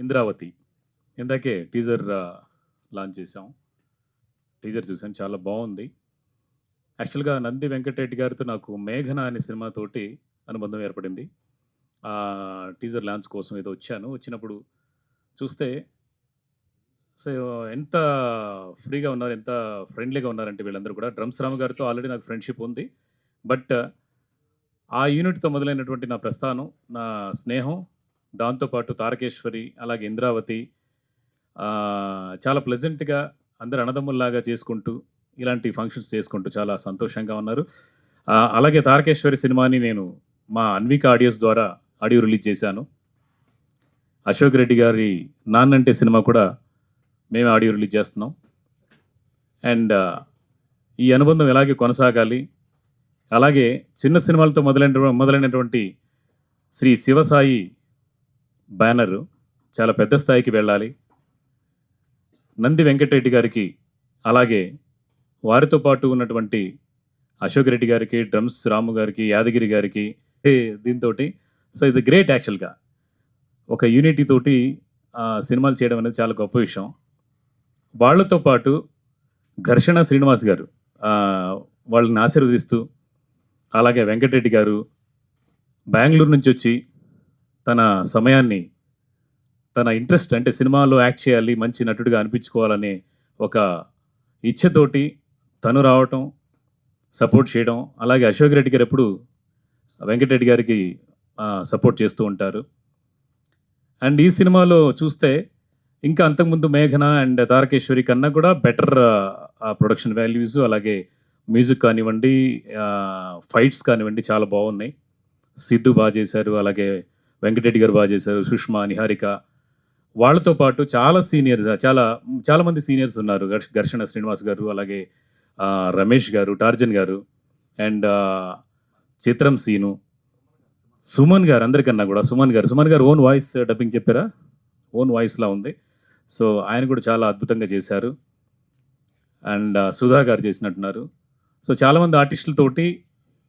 ఇంద్రావతి. ఇందాకే teaser launch చేశాం. Teaser చూసాను. చాలా బావుంది. యాక్చువల్‌గా 'నంది వెంకటరెడ్డి' గారితో నాకు 'మేఘన' అనే సినిమాతోటి అనుబంధం ఏర్పడింది. టీజర్ లాంచ్ కోసం ఏదో వచ్చాను. వచ్చినప్పుడు చూస్తే సో, ఎంత ఫ్రీగా ఉన్నారు, ఎంత ఫ్రెండ్లీగా ఉన్నారంటే వీళ్ళందరూ కూడా. డ్రమ్స్ రాము గారితో ఆల్రెడీ నాకు ఫ్రెండ్‌షిప్ ఉంది. బట్ ఆ యూనిట్‌తో మొదలైనటువంటి నా ప్రస్థానం, నా స్నేహం, దాంతో పాటు 'తారకేశ్వరి' అలాగే 'ఇంద్రావతి' చాలా ప్లెజెంట్‌గా అందరూ అన్నదమ్ముల్లాగా చేసుకుంటూ, ఇలాంటి ఫంక్షన్స్ చేసుకుంటూ చాలా సంతోషంగా ఉన్నారు. అలాగే 'తారకేశ్వరి' సినిమాని నేను మా అన్విక ఆడియోస్ ద్వారా ఆడియో రిలీజ్ చేశాను. అశోక్ రెడ్డి గారి 'నాన్నంటే' సినిమా కూడా మేమే ఆడియో రిలీజ్ చేస్తున్నాం. అండ్ ఈ అనుబంధం ఇలాగే కొనసాగాలి. అలాగే చిన్న సినిమాలతో మొదలైనటువంటి శ్రీ శివసాయి బ్యానర్ చాలా పెద్ద స్థాయికి వెళ్ళాలి. నంది వెంకటరెడ్డి గారికి, అలాగే వారితో పాటు ఉన్నటువంటి అశోక్ రెడ్డి గారికి, డ్రమ్స్ రాము గారికి, యాదగిరి గారికి దీంతోటి సో ఇది గ్రేట్ యాక్చువల్‌గా. ఒక యూనిటీ తోటి సినిమాలు చేయడం అనేది చాలా గొప్ప విషయం. వాళ్ళతో పాటు ఘర్షణ శ్రీనివాస్ గారు వాళ్ళని ఆశీర్వదిస్తూ, అలాగే వెంకటరెడ్డి గారు బెంగుళూరు నుంచి వచ్చి తన సమయాన్ని, తన ఇంట్రెస్ట్ అంటే సినిమాలో యాక్ట్ చేయాలి, మంచి నటుడిగా అనిపించుకోవాలనే ఒక ఇచ్ఛతోటి తను రావటం, సపోర్ట్ చేయడం. అలాగే అశోక్ రెడ్డి గారు ఎప్పుడు వెంకటరెడ్డి గారికి సపోర్ట్ చేస్తూ ఉంటారు. అండ్ ఈ సినిమాలో చూస్తే ఇంకా అంతకుముందు 'మేఘన' అండ్ 'తారకేశ్వరి' కన్నా కూడా బెటర్ ప్రొడక్షన్ వాల్యూస్, అలాగే మ్యూజిక్ కానివ్వండి, ఫైట్స్ కానివ్వండి చాలా బాగున్నాయి. సిద్ధు బాగా చేశారు, అలాగే వెంకటరెడ్డి గారు బాగా చేశారు, సుష్మా, నిహారిక. వాళ్ళతో పాటు చాలా సీనియర్స్, చాలామంది సీనియర్స్ ఉన్నారు. ఘర్షణ శ్రీనివాస్ గారు, అలాగే రమేష్ గారు, టార్జన్ గారు, అండ్ చిత్రం సీను, సుమన్ గారు. అందరికన్నా కూడా సుమన్ గారు ఓన్ వాయిస్ డబ్బింగ్ చెప్పారా? ఓన్ వాయిస్లా ఉంది. సో ఆయన కూడా చాలా అద్భుతంగా చేశారు. అండ్ సుధా గారు చేసినట్టున్నారు. సో చాలామంది ఆర్టిస్టులతోటి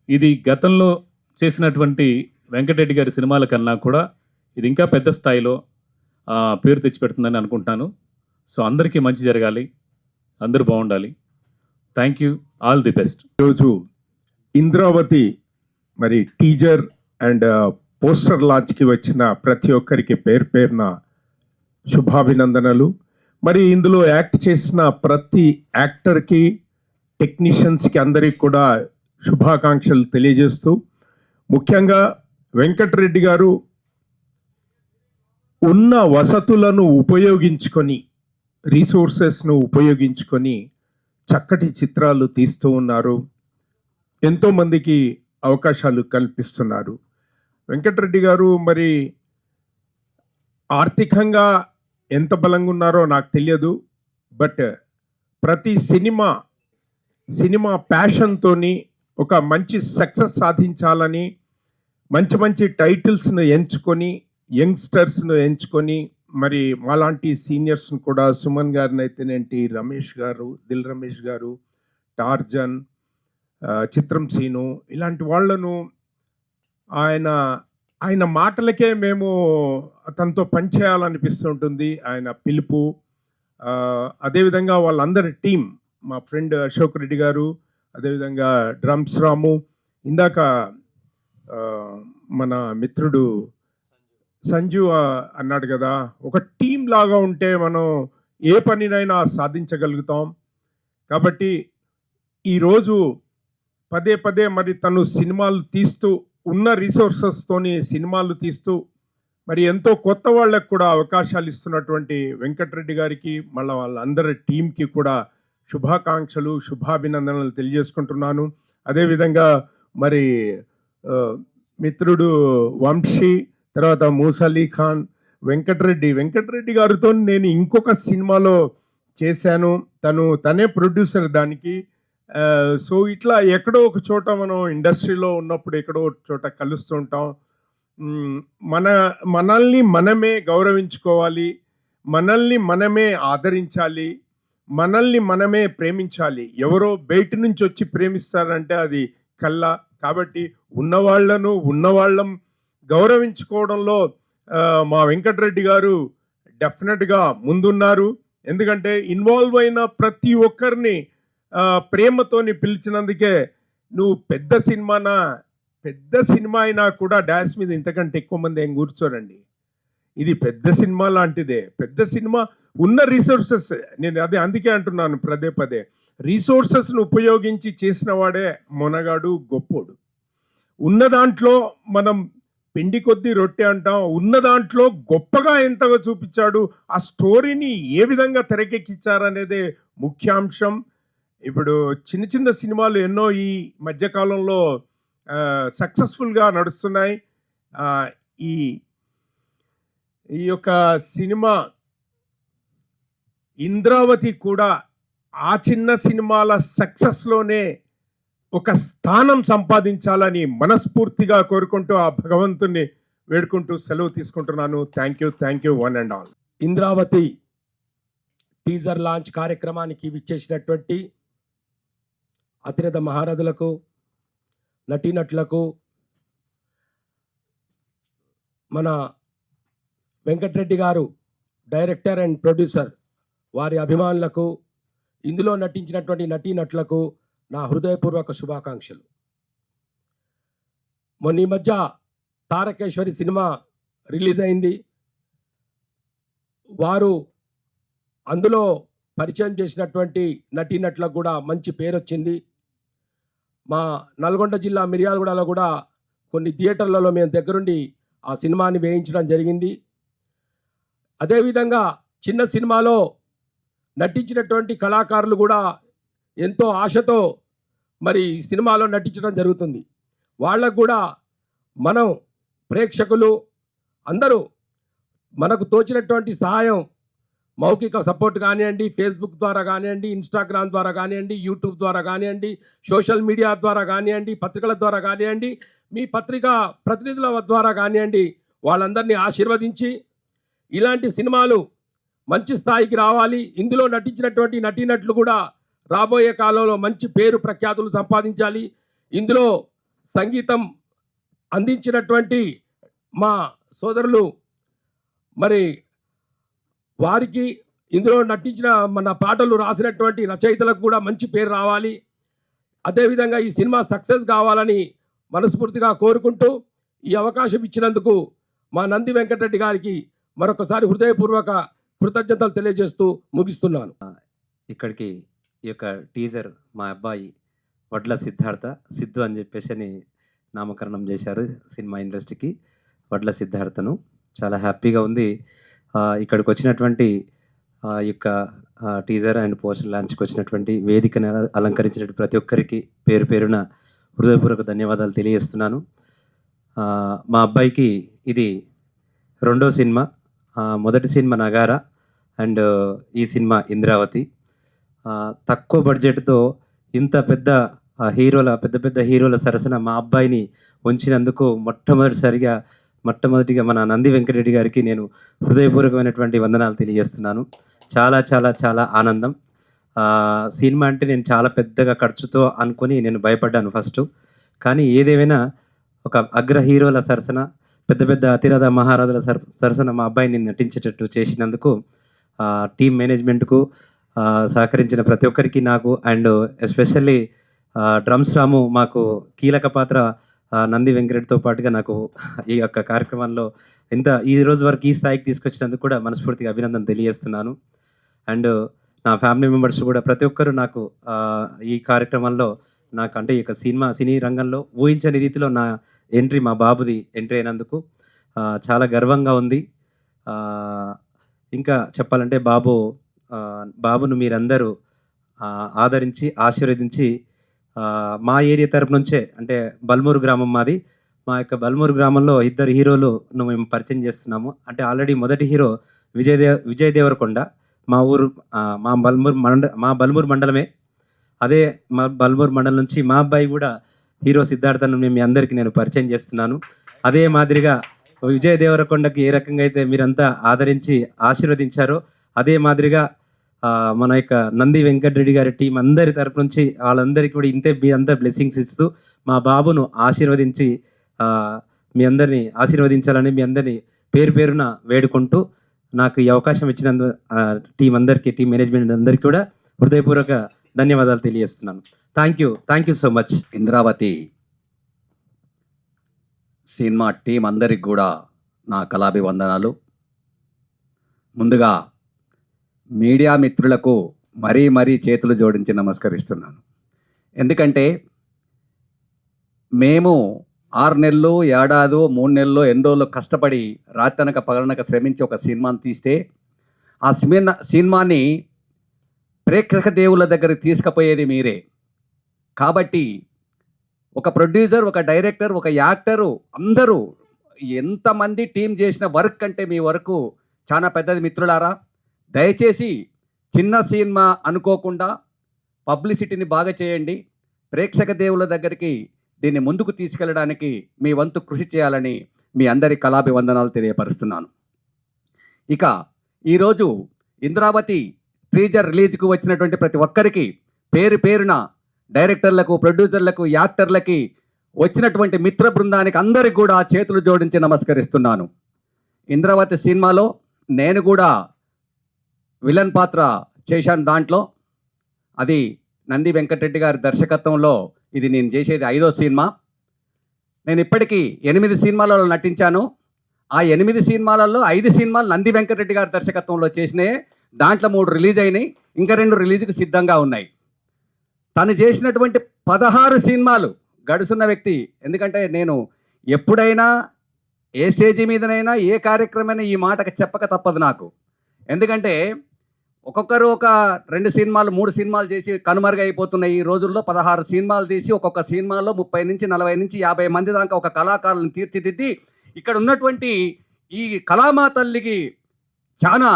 ఇది గతంలో చేసినటువంటి వెంకటరెడ్డి గారి సినిమాల కన్నా కూడా ఇది ఇంకా పెద్ద స్థాయిలో పేరు తెచ్చిపెడుతుందని అనుకుంటున్నాను. సో అందరికీ మంచి జరగాలి, అందరూ బాగుండాలి. Thank you, all the best. ఈరోజు ఇంద్రావతి మరి టీజర్ అండ్ పోస్టర్ లాంచ్కి వచ్చిన ప్రతి ఒక్కరికి పేరు పేరున శుభాభినందనలు. మరి ఇందులో యాక్ట్ చేసిన ప్రతి యాక్టర్కి, టెక్నీషియన్స్కి అందరికి కూడా శుభాకాంక్షలు తెలియజేస్తూ, ముఖ్యంగా వెంకటరెడ్డి గారు ఉన్న వసతులను ఉపయోగించుకొని, రీసోర్సెస్ను ఉపయోగించుకొని చక్కటి చిత్రాలు తీస్తూ ఉన్నారు. ఎంతోమందికి అవకాశాలు కల్పిస్తున్నారు. వెంకటరెడ్డి గారు మరి ఆర్థికంగా ఎంత బలంగా ఉన్నారో నాకు తెలియదు. బట్ ప్రతి సినిమా ప్యాషన్తోని ఒక మంచి సక్సెస్ సాధించాలని మంచి మంచి టైటిల్స్ను ఎంచుకొని, యంగ్స్టర్స్ను ఎంచుకొని, మరి మాలాంటి సీనియర్స్ను కూడా సుమన్ గారిని అయితేనేంటి, రమేష్ గారు, దిల్ రమేష్ గారు, టార్జన్, చిత్రం సీను, ఇలాంటి వాళ్ళను ఆయన మాటలకే మేము తనతో పనిచేయాలనిపిస్తుంటుంది. ఆయన పిలుపు, అదేవిధంగా వాళ్ళందరి టీం, మా ఫ్రెండ్ అశోక్ రెడ్డి గారు, అదేవిధంగా డ్రమ్స్ రాము, ఇందాక మన మిత్రుడు సంజు అన్నాడు కదా, ఒక టీం లాగా ఉంటే మనం ఏ పనినైనా సాధించగలుగుతాం. కాబట్టి ఈరోజు పదే పదే మరి తను సినిమాలు తీస్తూ, ఉన్న రిసోర్సెస్తోని సినిమాలు తీస్తూ, మరి ఎంతో కొత్త వాళ్ళకు కూడా అవకాశాలు ఇస్తున్నటువంటి వెంకటరెడ్డి గారికి, మళ్ళీ వాళ్ళందరి టీంకి కూడా శుభాకాంక్షలు, శుభాభినందనలు తెలియజేసుకుంటున్నాను. అదేవిధంగా మరి మిత్రుడు వంశీ, తర్వాత మూసలీ ఖాన్, వెంకటరెడ్డి గారితో నేను ఇంకొక సినిమాలో చేశాను. తనే ప్రొడ్యూసర్ దానికి. సో ఇట్లా ఎక్కడో ఒక చోట మనం ఇండస్ట్రీలో ఉన్నప్పుడు ఎక్కడో ఒక చోట కలుస్తూ ఉంటాం. మనల్ని మనమే గౌరవించుకోవాలి, మనల్ని మనమే ఆదరించాలి, మనల్ని మనమే ప్రేమించాలి. ఎవరో బయట నుంచి వచ్చి ప్రేమిస్తారంటే అది కళ్ళ. కాబట్టి ఉన్నవాళ్ళం గౌరవించుకోవడంలో మా వెంకటరెడ్డి గారు డెఫినెట్గా ముందున్నారు. ఎందుకంటే ఇన్వాల్వ్ అయిన ప్రతి ఒక్కరిని ప్రేమతోని పిలిచినందుకే నువ్వు పెద్ద సినిమా అయినా కూడా డాష్ మీద ఇంతకంటే ఎక్కువ మంది ఏం కూర్చోరండి. ఇది పెద్ద సినిమా లాంటిదే. పెద్ద సినిమా ఉన్న రిసోర్సెస్, నేను అందుకే అంటున్నాను పదే పదే, రిసోర్సెస్ను ఉపయోగించి చేసిన వాడే మొనగాడు, గొప్పోడు. ఉన్న దాంట్లో మనం పిండి కొద్దీ రొట్టె అంటాం. ఉన్న దాంట్లో గొప్పగా ఎంతగా చూపించాడు, ఆ స్టోరీని ఏ విధంగా తెరకెక్కించారనేదే ముఖ్యాంశం. ఇప్పుడు చిన్న చిన్న సినిమాలు ఎన్నో ఈ మధ్యకాలంలో సక్సెస్ఫుల్గా నడుస్తున్నాయి. ఈ ఈ యొక్క సినిమా ఇంద్రావతి కూడా ఆ చిన్న సినిమాల సక్సెస్లోనే ఒక స్థానం సంపాదించాలని మనస్ఫూర్తిగా కోరుకుంటూ ఆ భగవంతుని వేడుకుంటూ సెలవు తీసుకుంటున్నాను. Thank you one and all. Indravati teaser launch కార్యక్రమానికి విచ్చేసినటువంటి అతిరథ మహారథులకు, నటీనటులకు, మన వెంకటరెడ్డి గారు డైరెక్టర్ అండ్ ప్రొడ్యూసర్ వారి అభిమానులకు, ఇందులో నటించినటువంటి నటీనటులకు నా హృదయపూర్వక శుభాకాంక్షలు. మొన్న ఈ మధ్య తారకేశ్వరి సినిమా రిలీజ్ అయింది. వారు అందులో పరిచయం చేసినటువంటి నటీనటులకు కూడా మంచి పేరు వచ్చింది. మా నల్గొండ జిల్లా మిర్యాలగూడలో కూడా కొన్ని థియేటర్లలో మేము దగ్గరుండి ఆ సినిమాని వేయించడం జరిగింది. అదేవిధంగా చిన్న సినిమాలో నటించినటువంటి కళాకారులు కూడా ఎంతో ఆశతో మరి సినిమాలో నటించడం జరుగుతుంది. వాళ్ళకు కూడా మనం ప్రేక్షకులు అందరూ మనకు తోచినటువంటి సహాయం, మౌఖిక సపోర్ట్ కానివ్వండి, ఫేస్బుక్ ద్వారా కానివ్వండి, ఇన్స్టాగ్రామ్ ద్వారా కానివ్వండి, యూట్యూబ్ ద్వారా కానివ్వండి, సోషల్ మీడియా ద్వారా కానివ్వండి, పత్రికల ద్వారా కానివ్వండి, మీ పత్రికా ప్రతినిధుల ద్వారా కానివ్వండి, వాళ్ళందరినీ ఆశీర్వదించి ఇలాంటి సినిమాలు మంచి స్థాయికి రావాలి. ఇందులో నటించినటువంటి నటీనటులు కూడా రాబోయే కాలంలో మంచి పేరు ప్రఖ్యాతులు సంపాదించాలి. ఇందులో సంగీతం అందించినటువంటి మా సోదరులు మరి వారికి, ఇందులో నటించిన మన పాటలు రాసినటువంటి రచయితలకు కూడా మంచి పేరు రావాలి. అదేవిధంగా ఈ సినిమా సక్సెస్ కావాలని మనస్ఫూర్తిగా కోరుకుంటూ ఈ అవకాశం ఇచ్చినందుకు మా నంది వెంకటరెడ్డి గారికి మరొకసారి హృదయపూర్వక కృతజ్ఞతలు తెలియజేస్తూ ముగిస్తున్నాను. ఇక్కడికి ఈ యొక్క టీజర్ మా అబ్బాయి వడ్ల సిద్ధు అని చెప్పేసి అని నామకరణం చేశారు సినిమా ఇండస్ట్రీకి. వడ్ల సిద్ధార్థను చాలా హ్యాపీగా ఉంది. ఇక్కడికి వచ్చినటువంటి ఈ యొక్క టీజర్ అండ్ పోస్టర్ లాంచ్కి వచ్చినటువంటి వేదికను అలంకరించినటువంటి ప్రతి ఒక్కరికి పేరు పేరున హృదయపూర్వక ధన్యవాదాలు తెలియజేస్తున్నాను. మా అబ్బాయికి ఇది రెండో సినిమా. మొదటి సినిమా నగారా అండ్ ఈ సినిమా ఇంద్రావతి. తక్కువ బడ్జెట్తో ఇంత పెద్ద హీరోల సరసన మా అబ్బాయిని ఉంచినందుకు మొట్టమొదటిగా మన నంది వెంకటరెడ్డి గారికి నేను హృదయపూర్వకమైనటువంటి వందనాలు తెలియజేస్తున్నాను. చాలా చాలా చాలా ఆనందం. సినిమా అంటే నేను చాలా పెద్దగా ఖర్చుతో అనుకొని నేను భయపడ్డాను ఫస్ట్. కానీ ఏదేమైనా ఒక అగ్ర హీరోల సరసన, పెద్ద అతిరథ మహారథుల సరసన మా అబ్బాయిని నటించేటట్టు చేసినందుకు టీం మేనేజ్మెంట్కు సహకరించిన ప్రతి ఒక్కరికి, నాకు అండ్ ఎస్పెషల్లీ డ్రమ్స్ రాము మాకు కీలక పాత్ర నంది వెంకటరెడ్డితో పాటుగా నాకు ఈ యొక్క కార్యక్రమంలో ఈ రోజు వరకు ఈ స్థాయికి తీసుకొచ్చినందుకు కూడా మనస్ఫూర్తిగా అభినందన తెలియజేస్తున్నాను. అండ్ నా ఫ్యామిలీ మెంబర్స్ కూడా ప్రతి ఒక్కరు నాకు ఈ కార్యక్రమంలో నాకు అంటే ఈ యొక్క సినీ రంగంలో ఊహించని రీతిలో నా ఎంట్రీ, మా బాబుది ఎంట్రీ అయినందుకు చాలా గర్వంగా ఉంది. ఇంకా చెప్పాలంటే బాబును మీరందరూ ఆదరించి ఆశీర్వదించి మా ఏరియా తరపు నుంచే, అంటే బల్మూరు గ్రామం మాది. మా యొక్క బల్మూరు గ్రామంలో 2 హీరోలను మేము పరిచయం చేస్తున్నాము. అంటే ఆల్రెడీ మొదటి హీరో విజయ్ దేవరకొండ, మా ఊరు మా బల్మూరు మండలమే. అదే మా బల్మూరు మండలం నుంచి మా అబ్బాయి కూడా హీరో సిద్ధార్థను మీ అందరికీ నేను పరిచయం చేస్తున్నాను. అదే మాదిరిగా విజయ్ దేవరకొండకి ఏ రకంగా అయితే మీరంతా ఆదరించి ఆశీర్వదించారో, అదే మాదిరిగా మన యొక్క నంది వెంకటరెడ్డి గారి టీం అందరి తరపు నుంచి వాళ్ళందరికీ కూడా మీ అందరు బ్లెస్సింగ్స్ ఇస్తూ మా బాబును ఆశీర్వదించి మీ అందరినీ ఆశీర్వదించాలని మీ అందరినీ పేరు పేరున వేడుకుంటూ నాకు ఈ అవకాశం ఇచ్చినందు టీం అందరికీ, టీం మేనేజ్మెంట్ అందరికీ కూడా హృదయపూర్వక ధన్యవాదాలు తెలియజేస్తున్నాను. Thank you so much. Indravati cinema team అందరికి కూడా నా కళాభివందనాలు. ముందుగా మీడియా మిత్రులకు మరీ చేతులు జోడించి నమస్కరిస్తున్నాను. ఎందుకంటే మేము 6 నెలలు, ఏడాదో, 3 నెలల్లో, ఎన్ని రోజులు కష్టపడి రాత్రనక పగలనక శ్రమించి ఒక సినిమాని తీస్తే ఆ సినిమాని ప్రేక్షక దేవుళ్ళ దగ్గరికి తీసుకుపోయేది మీరే. కాబట్టి ఒక ప్రొడ్యూసర్, ఒక డైరెక్టర్, ఒక యాక్టరు అందరూ ఎంతమంది టీం చేసిన వర్క్ అంటే మీ వరకు చాలా పెద్దది మిత్రులారా. దయచేసి చిన్న సినిమా అనుకోకుండా పబ్లిసిటీని బాగా చేయండి. ప్రేక్షక దేవుళ్ళ దగ్గరికి దీన్ని ముందుకు తీసుకెళ్ళడానికి మీ వంతు కృషి చేయాలని మీ అందరి కళాభివందనాలు తెలియపరుస్తున్నాను. ఇక ఈరోజు ఇంద్రావతి టీజర్ రిలీజ్కు వచ్చినటువంటి ప్రతి ఒక్కరికి పేరున డైరెక్టర్లకు, ప్రొడ్యూసర్లకు, యాక్టర్లకి, వచ్చినటువంటి మిత్ర బృందానికి అందరికి కూడా చేతులు జోడించి నమస్కరిస్తున్నాను. ఇంద్రావతి సినిమాలో నేను కూడా విలన్ పాత్ర చేశాను. దాంట్లో అది నంది వెంకటరెడ్డి గారి దర్శకత్వంలో ఇది నేను చేసేది 5వ సినిమా. నేను ఇప్పటికీ 8 సినిమాలలో నటించాను. ఆ 8 సినిమాలలో 5 సినిమాలు నంది వెంకటరెడ్డి గారి దర్శకత్వంలో చేసినాయి. దాంట్లో 3 రిలీజ్ అయినాయి, ఇంకా 2 రిలీజ్కి సిద్ధంగా ఉన్నాయి. తను చేసినటువంటి 16 సినిమాలు గడుసున్న వ్యక్తి. ఎందుకంటే నేను ఎప్పుడైనా ఏ స్టేజీ మీదనైనా ఏ కార్యక్రమమైనా ఈ మాటకు చెప్పక తప్పదు నాకు. ఎందుకంటే ఒక్కొక్కరు ఒక 2 సినిమాలు, 3 సినిమాలు చేసి కనుమరుగైపోతున్న ఈ రోజుల్లో 16 సినిమాలు తీసి ఒక్కొక్క సినిమాలో 30 నుంచి 40 నుంచి 50 మంది దాకా ఒక కళాకారులను తీర్చిదిద్ది ఇక్కడ ఉన్నటువంటి ఈ కళామా తల్లికి చాలా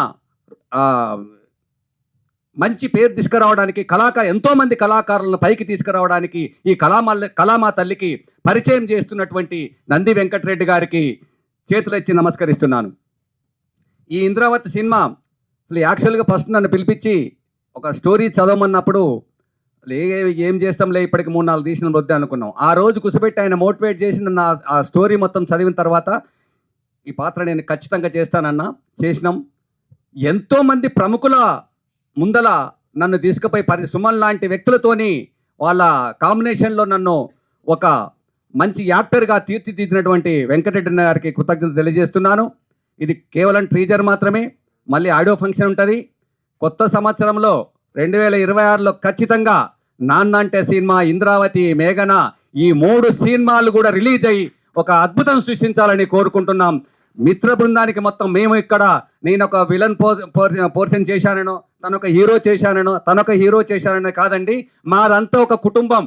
మంచి పేరు తీసుకురావడానికి, ఎంతోమంది కళాకారులను పైకి తీసుకురావడానికి ఈ కళామా తల్లికి పరిచయం చేస్తున్నటువంటి నంది వెంకటరెడ్డి గారికి చేతులెత్తి నమస్కరిస్తున్నాను. ఈ ఇంద్రావతి సినిమా అసలు యాక్చువల్గా ఫస్ట్ నన్ను పిలిపించి ఒక స్టోరీ చదవమన్నప్పుడు ఏం చేస్తాంలే, ఇప్పటికి 3-4 తీసిన వద్దే అనుకున్నాం. ఆ రోజు కుసపెట్టి ఆయన మోటివేట్ చేసిన ఆ స్టోరీ మొత్తం చదివిన తర్వాత ఈ పాత్ర నేను ఖచ్చితంగా చేస్తానన్నా. చేసినాం. ఎంతోమంది ప్రముఖుల ముందల నన్ను తీసుకుపోయి సుమన్ లాంటి వ్యక్తులతోని వాళ్ళ కాంబినేషన్లో నన్ను ఒక మంచి యాక్టర్గా తీర్చిదిద్దినటువంటి వెంకటరెడ్డి గారికి కృతజ్ఞతలు తెలియజేస్తున్నాను. ఇది కేవలం టీజర్ మాత్రమే, మళ్ళీ ఆడియో ఫంక్షన్ ఉంటుంది. కొత్త సంవత్సరంలో 2026లో ఖచ్చితంగా నాన్న అంటే సినిమా, ఇంద్రావతి, మేఘన ఈ 3 సినిమాలు కూడా రిలీజ్ అయ్యి ఒక అద్భుతం సృష్టించాలని కోరుకుంటున్నాం. మిత్ర బృందానికి మొత్తం మేము ఇక్కడ నేను ఒక విలన్ పోర్షన్ చేశానో, తనొక హీరో చేశానో కాదండి, మాదంతా ఒక కుటుంబం.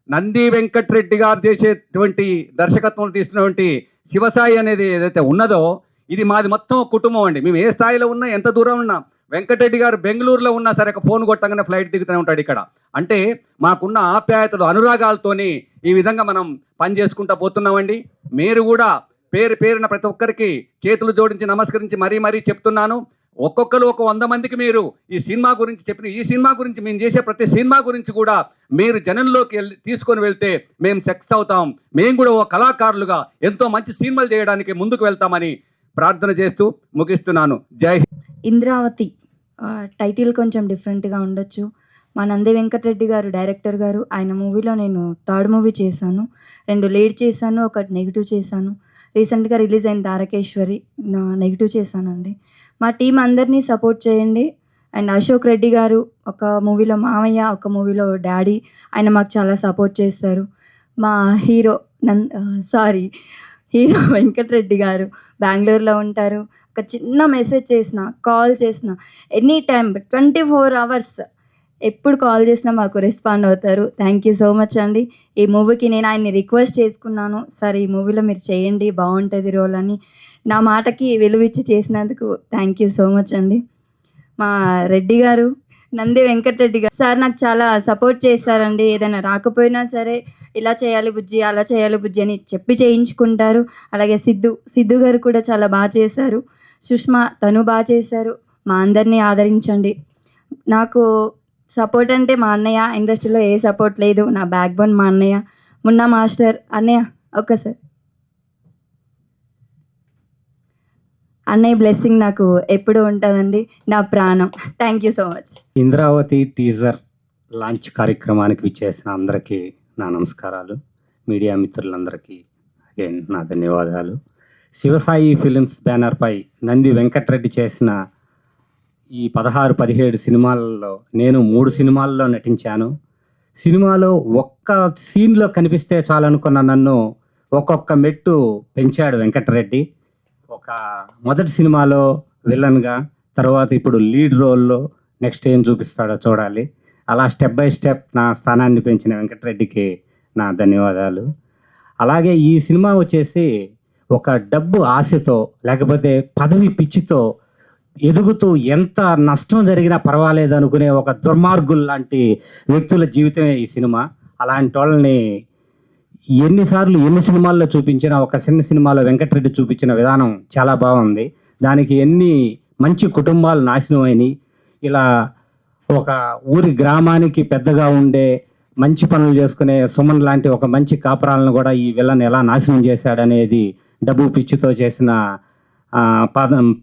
నంది వెంకటరెడ్డి గారు చేసేటువంటి దర్శకత్వం తీసినటువంటి శివసాయి అనేది ఏదైతే ఉన్నదో ఇది మాది మొత్తం కుటుంబం అండి. మేము ఏ స్థాయిలో ఉన్నా, ఎంత దూరం ఉన్నా, వెంకటరెడ్డి గారు బెంగళూరులో ఉన్నా సరే ఒక ఫోన్ కొట్టగానే ఫ్లైట్ దిగుతూనే ఉంటాడు ఇక్కడ. అంటే మాకున్న ఆప్యాయతలు, అనురాగాలతోని ఈ విధంగా మనం పని చేసుకుంటూ పోతున్నామండి. మీరు కూడా పేరున ప్రతి ఒక్కరికి చేతులు జోడించి నమస్కరించి మరీ చెప్తున్నాను. ఒక్కొక్కరు ఒక 100 మందికి మీరు ఈ సినిమా గురించి చెప్పిన, ఈ సినిమా గురించి మేము చేసే ప్రతి సినిమా గురించి కూడా మీరు జనంలోకి తీసుకొని వెళ్తే మేము సక్సెస్ అవుతాం. మేము కూడా ఓ కళాకారులుగా ఎంతో మంచి సినిమాలు చేయడానికి ముందుకు వెళ్తామని ప్రార్థన చేస్తూ ముగిస్తున్నాను. జై హింద్. ఇంద్రావతి టైటిల్ కొంచెం డిఫరెంట్గా ఉండొచ్చు. మా నంది వెంకటరెడ్డి గారు డైరెక్టర్ గారు, ఆయన మూవీలో నేను 3rd మూవీ చేశాను. 2 లీడ్ చేశాను, 1 నెగిటివ్ చేశాను. రీసెంట్గా రిలీజ్ అయిన తారకేశ్వరి నెగిటివ్ చేశానండి. మా టీం అందరినీ సపోర్ట్ చేయండి. అండ్ అశోక్ రెడ్డి గారు ఒక మూవీలో మామయ్య, ఒక మూవీలో డాడీ, ఆయన మాకు చాలా సపోర్ట్ చేస్తారు. మా హీరో వెంకటరెడ్డి గారు బెంగళూరులో ఉంటారు. ఒక చిన్న మెసేజ్ చేసిన, కాల్ చేసిన, ఎనీ టైం 24 hours ఎప్పుడు కాల్ చేసినా మాకు రెస్పాండ్ అవుతారు. థ్యాంక్ యూ సో మచ్ అండి. ఈ మూవీకి నేను ఆయన్ని రిక్వెస్ట్ చేసుకున్నాను, సార్ ఈ మూవీలో మీరు చేయండి, బాగుంటుంది రోల్ అని. నా మాటకి విలువిచ్చి చేసినందుకు థ్యాంక్ యూ సో మచ్ అండి. మా రెడ్డి గారు, నంది వెంకటరెడ్డి గారు సార్ నాకు చాలా సపోర్ట్ చేస్తారండి. ఏదైనా రాకపోయినా సరే ఇలా చేయాలి బుజ్జి, అలా చేయాలి బుజ్జి అని చెప్పి చేయించుకుంటారు. అలాగే సిద్ధు గారు కూడా చాలా బాగా చేశారు. సుష్మా తను బాగా చేశారు. మా అందరినీ ఆదరించండి. నాకు సపోర్ట్ అంటే మా అన్నయ్య, ఇండస్ట్రీలో ఏ సపోర్ట్ లేదు. నా బ్యాక్ బోన్ మా అన్నయ్య. మున్నా మాస్టర్ అన్నయ్య ఒక్కసారి అన్నయ్య బ్లెస్సింగ్ నాకు ఎప్పుడూ ఉంటుందండి, నా ప్రాణం. Thank you so much. Indravati teaser launch కార్యక్రమానికి విచ్చేసిన అందరికీ నా నమస్కారాలు. మీడియా మిత్రులందరికీ అగైన్ నా ధన్యవాదాలు. శివసాయి ఫిలిమ్స్ బ్యానర్పై నంది వెంకటరెడ్డి చేసిన ఈ 16-17 సినిమాలలో నేను 3 సినిమాల్లో నటించాను. సినిమాలో ఒక్క సీన్లో కనిపిస్తే చాలనుకున్న నన్ను ఒక్కొక్క మెట్టు పెంచాడు వెంకటరెడ్డి. మొదటి సినిమాలో విలన్గా, తర్వాత ఇప్పుడు లీడ్ రోల్లో, నెక్స్ట్ ఏం చూపిస్తాడో చూడాలి. అలా స్టెప్ బై స్టెప్ నా స్థానాన్ని పెంచిన వెంకటరెడ్డికి నా ధన్యవాదాలు. అలాగే ఈ సినిమా వచ్చేసి ఒక డబ్బు ఆశతో లేకపోతే పదవి పిచ్చితో ఎదుగుతూ ఎంత నష్టం జరిగినా పర్వాలేదు అనుకునే ఒక దుర్మార్గులు లాంటి వ్యక్తుల జీవితమే ఈ సినిమా. అలాంటి వాళ్ళని ఎన్ని సినిమాల్లో చూపించినా ఒక చిన్న సినిమాలో వెంకటరెడ్డి చూపించిన విధానం చాలా బాగుంది. దానికి ఎన్ని మంచి కుటుంబాలు నాశనం అయినాయి. ఇలా ఒక ఊరి గ్రామానికి పెద్దగా ఉండే మంచి పనులు చేసుకునే సుమన్ లాంటి ఒక మంచి కాపురాలను కూడా ఈ విలన్ ఎలా నాశనం చేశాడనేది డబ్బు పిచ్చితో చేసిన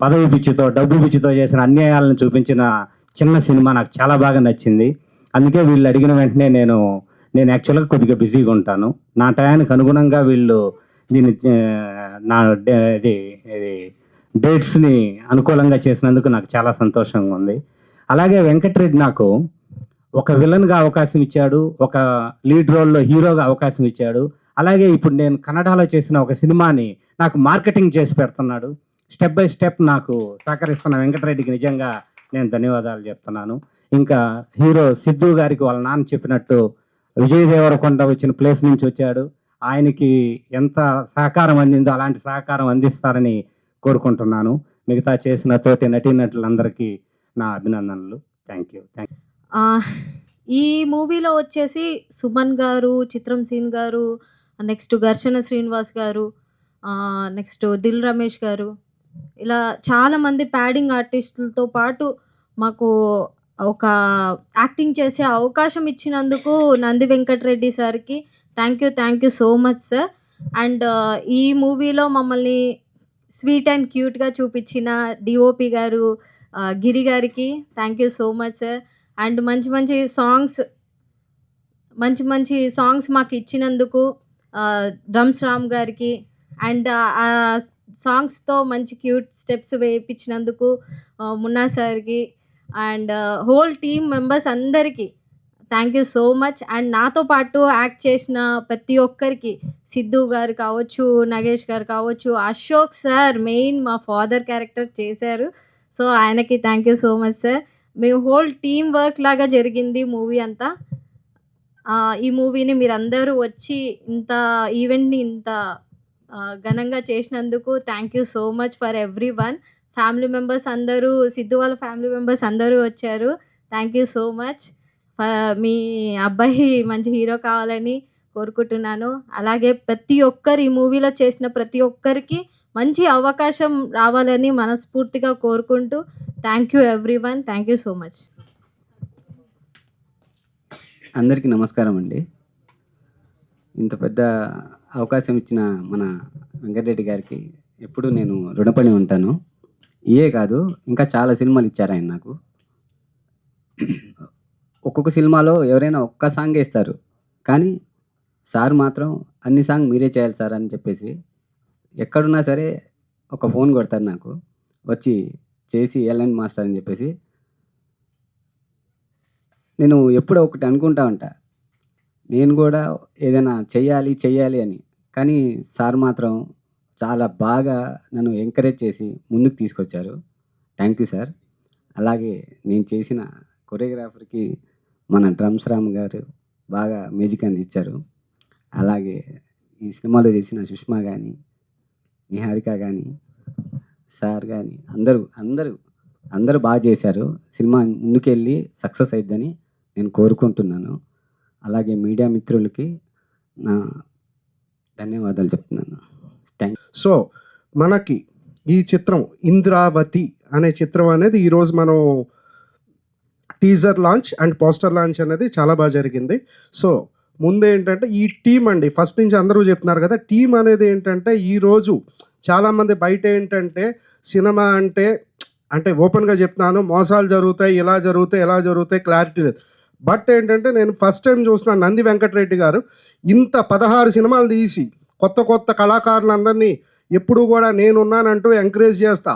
పదవి పిచ్చితో డబ్బు పిచ్చితో చేసిన అన్యాయాలను చూపించిన చిన్న సినిమా నాకు చాలా బాగా నచ్చింది. అందుకే వీళ్ళు అడిగిన వెంటనే నేను యాక్చువల్గా కొద్దిగా బిజీగా ఉంటాను. నా టయానికి అనుగుణంగా వీళ్ళు దీన్ని నా డేట్స్ని అనుకూలంగా చేసినందుకు నాకు చాలా సంతోషంగా ఉంది. అలాగే వెంకటరెడ్డి నాకు ఒక విలన్గా అవకాశం ఇచ్చాడు, ఒక లీడ్ రోల్లో హీరోగా అవకాశం ఇచ్చాడు. అలాగే ఇప్పుడు నేను కన్నడలో చేసిన ఒక సినిమాని నాకు మార్కెటింగ్ చేసి పెడుతున్నాడు. స్టెప్ బై స్టెప్ నాకు సహకరిస్తున్న వెంకటరెడ్డికి నిజంగా నేను ధన్యవాదాలు చెప్తున్నాను. ఇంకా హీరో సిద్ధు గారికి వాళ్ళ నాన్న చెప్పినట్టు విజయ్ దేవరకొండ వచ్చిన ప్లేస్ నుంచి వచ్చాడు. ఆయనకి ఎంత సహకారం అందిందో అలాంటి సహకారం అందిస్తారని కోరుకుంటున్నాను. మిగతా చేసిన తోటి నటీనటులందరికీ నా అభినందనలు. Thank you. ఈ మూవీలో వచ్చేసి సుమన్ గారు, చిత్రం సీన్ గారు, నెక్స్ట్ ఘర్షణ శ్రీనివాస్ గారు, నెక్స్ట్ దిల్ రమేష్ గారు, ఇలా చాలామంది ప్యాడింగ్ ఆర్టిస్టులతో పాటు మాకు ఒక యాక్టింగ్ చేసే అవకాశం ఇచ్చినందుకు నంది వెంకటరెడ్డి సార్కి thank you so much sir. And ఈ మూవీలో మమ్మల్ని స్వీట్ అండ్ క్యూట్గా చూపించిన డిఓపి గారు గిరి గారికి thank you so much sir. And మంచి సాంగ్స్ మాకు ఇచ్చినందుకు డ్రమ్స్ రామ్ గారికి, అండ్ ఆ సాంగ్స్తో మంచి క్యూట్ స్టెప్స్ వేయించినందుకు మున్నా సార్కి, అండ్ హోల్ టీమ్ మెంబర్స్ అందరికీ thank you so much. And నాతో పాటు యాక్ట్ చేసిన ప్రతి ఒక్కరికి, సిద్ధు గారు కావచ్చు, నగేష్ గారు కావచ్చు, అశోక్ సార్ మెయిన్ మా ఫాదర్ క్యారెక్టర్ చేశారు. సో ఆయనకి thank you so much sir. మేము హోల్ టీమ్ వర్క్ లాగా జరిగింది మూవీ అంతా. ఈ మూవీని మీరందరూ వచ్చి ఇంత ఈవెంట్ని ఇంత ఘనంగా చేసినందుకు thank you so much for everyone. Family members అందరూ, సిద్ధు వాళ్ళ ఫ్యామిలీ మెంబర్స్ అందరూ వచ్చారు. Thank you so much. మీ అబ్బాయి మంచి హీరో కావాలని కోరుకుంటున్నాను. అలాగే ప్రతి ఒక్కరు ఈ మూవీలో చేసిన ప్రతి ఒక్కరికి మంచి అవకాశం రావాలని మనస్ఫూర్తిగా కోరుకుంటూ thank you every one. Thank you so much. అందరికీ నమస్కారం అండి. ఇంత పెద్ద అవకాశం ఇచ్చిన మన వెంకటరెడ్డి గారికి ఎప్పుడూ నేను రుణపడి ఉంటాను. ఇయే కాదు, ఇంకా చాలా సినిమాలు ఇచ్చారు ఆయన నాకు. ఒక్కొక్క సినిమాలో ఎవరైనా ఒక్క సాంగే ఇస్తారు, కానీ సార్ మాత్రం అన్ని సాంగ్ మీరే చేయాలి సార్ అని చెప్పేసి ఎక్కడున్నా సరే ఒక ఫోన్ కొడతారు నాకు, వచ్చి చేసి వెళ్ళండి మాస్టర్ అని చెప్పేసి. నేను ఎప్పుడో ఒకటి అనుకుంటా ఉంటా, నేను కూడా ఏదైనా చెయ్యాలి అని. కానీ సార్ మాత్రం చాలా బాగా నన్ను ఎంకరేజ్ చేసి ముందుకు తీసుకొచ్చారు. Thank you sir. అలాగే నేను చేసిన కొరియోగ్రాఫర్కి మన డ్రమ్స్ రామ్ గారు బాగా మ్యూజిక్ అందించారు. అలాగే ఈ సినిమాలో చేసిన సుష్మా కానీ, నిహారిక కానీ, సార్ కానీ అందరూ బాగా చేశారు. సినిమా ముందుకెళ్ళి సక్సెస్ అయిద్దని నేను కోరుకుంటున్నాను. అలాగే మీడియా మిత్రులకి నా ధన్యవాదాలు చెప్తున్నాను. థ్యాంక్. సో మనకి ఈ చిత్రం ఇంద్రావతి అనే చిత్రం అనేది ఈరోజు మనం teaser launch and poster launch అనేది చాలా బాగా జరిగింది. సో ముందు ఏంటంటే ఈ టీం అండి, ఫస్ట్ నుంచి అందరూ చెప్తున్నారు కదా, టీం అనేది ఏంటంటే ఈరోజు చాలామంది బయట ఏంటంటే సినిమా అంటే ఓపెన్గా చెప్తున్నాను, మోసాలు జరుగుతాయి, ఇలా జరుగుతాయి, ఎలా జరుగుతాయి, క్లారిటీ లేదు. బట్ ఏంటంటే నేను ఫస్ట్ టైం చూస్తున్నాను నంది వెంకటరెడ్డి గారు ఇంత 16 సినిమాలు తీసి కొత్త కొత్త కళాకారులందరినీ ఎప్పుడు కూడా నేనున్నానంటూ ఎంకరేజ్ చేస్తా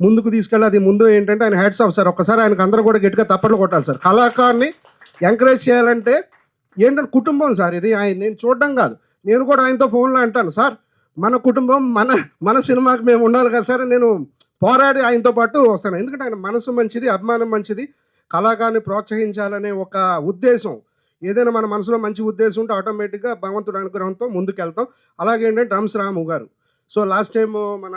ముందుకు తీసుకెళ్ళి, అది ముందు ఏంటంటే ఆయన హ్యాట్స్ ఆఫ్ సార్. ఒక్కసారి ఆయనకు అందరూ కూడా గట్టిగా తప్పట్లు కొట్టాలి సార్. కళాకారుని ఎంకరేజ్ చేయాలంటే ఏంటంటే కుటుంబం సార్ ఇది. నేను చూడడం కాదు, నేను కూడా ఆయనతో ఫోన్లో అంటాను, సార్ మన కుటుంబం మన సినిమాకి మేము ఉండాలి కదా సార్. నేను పోరాడి ఆయనతో పాటు వస్తాను, ఎందుకంటే ఆయన మనసు మంచిది, అభిమానం మంచిది, కళాకారుని ప్రోత్సహించాలనే ఒక ఉద్దేశం. ఏదైనా మన మనసులో మంచి ఉద్దేశం ఉంటే ఆటోమేటిక్గా భగవంతుడి అనుగ్రహంతో ముందుకెళ్తాం. అలాగే ఏంటంటే డ్రమ్స్ రాము గారు, సో లాస్ట్ టైం మన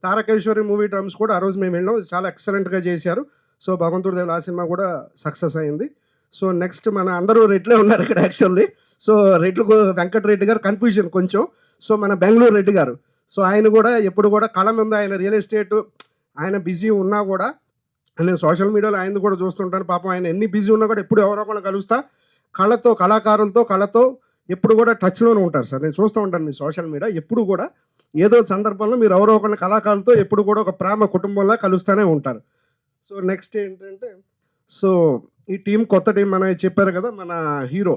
తారకేశ్వరి మూవీ డ్రమ్స్ కూడా ఆ రోజు మేము వెళ్ళాం, చాలా ఎక్సలెంట్గా చేశారు. సో భగవంతుడి దేవుడు ఆ సినిమా కూడా సక్సెస్ అయింది. సో నెక్స్ట్ మన అందరూ రెడ్లే ఉన్నారు ఇక్కడ యాక్చువల్లీ. సో రెడ్లకు వెంకటరెడ్డి గారు కన్ఫ్యూజన్ కొంచెం. సో మన బెంగళూరు రెడ్డి గారు, సో ఆయన కూడా ఎప్పుడు కూడా కళ మీద, ఆయన రియల్ ఎస్టేట్ ఆయన బిజీ ఉన్నా కూడా, నేను సోషల్ మీడియాలో ఆయన కూడా చూస్తుంటాను. పాపం ఆయన ఎన్ని బిజీ ఉన్నా కూడా ఎప్పుడు ఎవరో ఒకరు కలుస్తా కళతో ఎప్పుడు కూడా టచ్లోనే ఉంటారు సార్. నేను చూస్తూ ఉంటాను మీ సోషల్ మీడియా, ఎప్పుడు కూడా ఏదో సందర్భంలో మీరు ఎవరో ఒకరిని కళాకారులతో ఎప్పుడు కూడా ఒక ప్రేమ కుటుంబంలో కలుస్తూనే ఉంటారు. సో నెక్స్ట్ ఏంటంటే, సో ఈ టీం కొత్త టీం మన చెప్పారు కదా, మన హీరో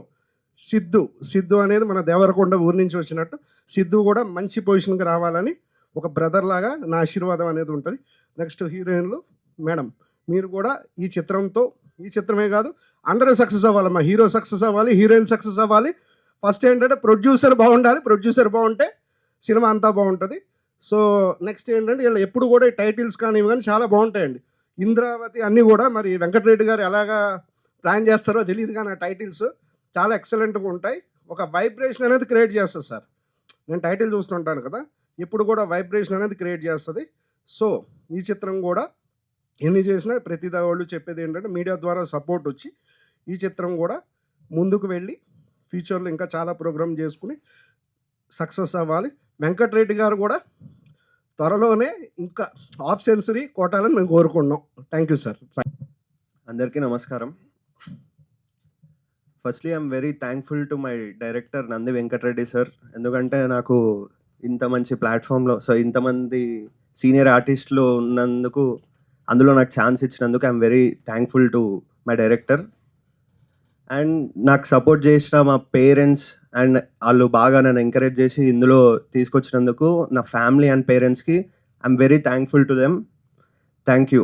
సిద్ధు అనేది మన దేవరకొండ ఊరి నుంచి వచ్చినట్టు సిద్ధు కూడా మంచి పొజిషన్కి రావాలని ఒక బ్రదర్ లాగా నా ఆశీర్వాదం అనేది ఉంటుంది. నెక్స్ట్ హీరోయిన్లు మేడం, మీరు కూడా ఈ చిత్రమే కాదు అందరూ సక్సెస్ అవ్వాలి. మా హీరో సక్సెస్ అవ్వాలి, హీరోయిన్ సక్సెస్ అవ్వాలి. ఫస్ట్ ఏంటంటే ప్రొడ్యూసర్ బాగుండాలి, ప్రొడ్యూసర్ బాగుంటే సినిమా అంతా బాగుంటుంది. సో నెక్స్ట్ ఏంటంటే వీళ్ళు ఎప్పుడు కూడా టైటిల్స్ కానీ ఇవి కానీ చాలా బాగుంటాయండి. ఇంద్రావతి అన్నీ కూడా మరి వెంకటరెడ్డి గారు ఎలాగా ప్లాన్ చేస్తారో తెలియదు, కానీ ఆ టైటిల్స్ చాలా ఎక్సలెంట్గా ఉంటాయి. ఒక వైబ్రేషన్ అనేది క్రియేట్ చేస్తుంది సార్. నేను టైటిల్ చూస్తుంటాను కదా, ఎప్పుడు కూడా వైబ్రేషన్ అనేది క్రియేట్ చేస్తుంది. సో ఈ చిత్రం కూడా ఎన్ని చేసినా ప్రతి వాళ్ళు చెప్పేది ఏంటంటే మీడియా ద్వారా సపోర్ట్ వచ్చి ఈ చిత్రం కూడా ముందుకు వెళ్ళి ఫ్యూచర్లో ఇంకా చాలా ప్రోగ్రామ్ చేసుకుని సక్సెస్ అవ్వాలి. వెంకటరెడ్డి గారు కూడా త్వరలోనే ఇంకా హాఫ్ సెంచరీ కొట్టాలని మేము కోరుకున్నాం. Thank you sir. అందరికీ నమస్కారం. Firstly I'm very thankful to my director Nandi Venkatareddy sir. ఎందుకంటే నాకు ఇంత మంచి ప్లాట్ఫామ్లో, సో ఇంతమంది సీనియర్ ఆర్టిస్టులు ఉన్నందుకు, అందులో నాకు ఛాన్స్ ఇచ్చినందుకు I'm very thankful to my director. And నాకు సపోర్ట్ చేసిన మా పేరెంట్స్, అండ్ వాళ్ళు బాగా నన్ను ఎంకరేజ్ చేసి ఇందులో తీసుకొచ్చినందుకు నా ఫ్యామిలీ అండ్ పేరెంట్స్కి I'm very thankful to them. Thank you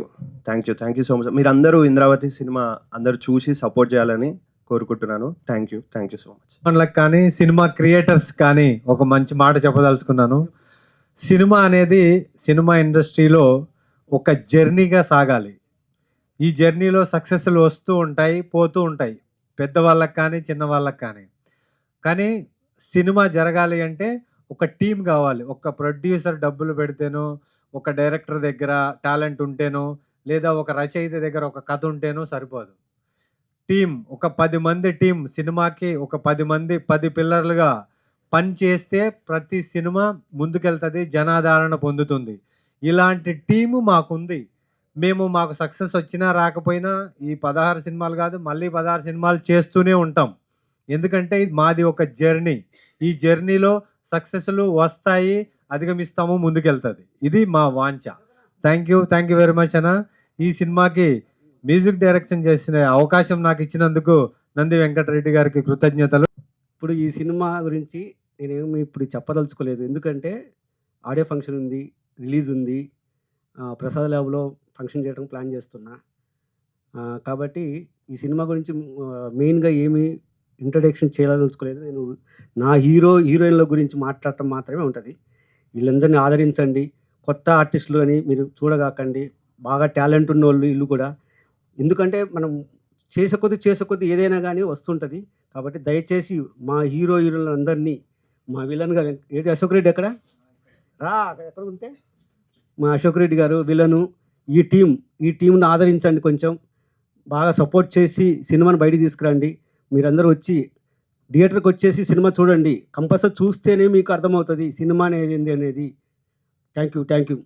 so much. మీరు అందరూ ఇంద్రావతి సినిమా అందరూ చూసి సపోర్ట్ చేయాలని కోరుకుంటున్నాను. Thank you so much. మనలకు కానీ సినిమా క్రియేటర్స్ కానీ ఒక మంచి మాట చెప్పదలుచుకున్నాను. సినిమా అనేది సినిమా ఇండస్ట్రీలో ఒక జర్నీగా సాగాలి. ఈ జర్నీలో సక్సెస్లు వస్తూ ఉంటాయి, పోతూ ఉంటాయి, పెద్దవాళ్ళకి కానీ చిన్నవాళ్ళకి కానీ సినిమా జరగాలి అంటే ఒక టీం కావాలి. ఒక ప్రొడ్యూసర్ డబ్బులు పెడితేనో, ఒక డైరెక్టర్ దగ్గర టాలెంట్ ఉంటేనో, లేదా ఒక రచయిత దగ్గర ఒక కథ ఉంటేనో సరిపోదు. టీం, ఒక 10 మంది టీం సినిమాకి ఒక 10 మంది 10 పిల్లర్లుగా పని చేస్తే ప్రతి సినిమా ముందుకెళ్తుంది, జనాదరణ పొందుతుంది. ఇలాంటి టీము మాకుంది. మాకు సక్సెస్ వచ్చినా రాకపోయినా ఈ 16 సినిమాలు కాదు, మళ్ళీ 16 సినిమాలు చేస్తూనే ఉంటాం. ఎందుకంటే మాది ఒక జర్నీ. ఈ జర్నీలో సక్సెస్లు వస్తాయి, అధిగమిస్తాము, ముందుకెళ్తుంది. ఇది మా వాంఛ. థ్యాంక్ యూ వెరీ మచ్ అన్న. ఈ సినిమాకి మ్యూజిక్ డైరెక్షన్ చేసిన అవకాశం నాకు ఇచ్చినందుకు నంది వెంకటరెడ్డి గారికి కృతజ్ఞతలు. ఇప్పుడు ఈ సినిమా గురించి నేనేమి ఇప్పుడు చెప్పదలుచుకోలేదు, ఎందుకంటే ఆడియో ఫంక్షన్ ఉంది, రిలీజ్ ఉంది, ప్రసాద్ ల్యాబ్లో ఫంక్షన్ చేయడం ప్లాన్ చేస్తున్నా. కాబట్టి ఈ సినిమా గురించి మెయిన్గా ఏమి ఇంట్రడక్షన్ చేయదలుచుకోలేదు. నేను నా హీరోయిన్ల గురించి మాట్లాడటం మాత్రమే ఉంటుంది. వీళ్ళందరినీ ఆదరించండి. కొత్త ఆర్టిస్టులు అని మీరు చూడగాకండి, బాగా టాలెంట్ ఉన్న వాళ్ళు వీళ్ళు కూడా. ఎందుకంటే మనం చేసే కొద్ది ఏదైనా కానీ వస్తుంటుంది. కాబట్టి దయచేసి మా హీరోయిన్లందరినీ, మా విలన్గా ఏది అశోక్ రెడ్డి ఎక్కడ ఎక్కడ ఉంటే మా అశోక్ రెడ్డి గారు విలను, ఈ టీంను ఆదరించండి, కొంచెం బాగా సపోర్ట్ చేసి సినిమాని బయటికి తీసుకురండి. మీరందరూ వచ్చి థియేటర్కి వచ్చేసి సినిమా చూడండి. కంపల్సరీ చూస్తేనే మీకు అర్థమవుతుంది సినిమా అనేది ఏంది అనేది. Thank you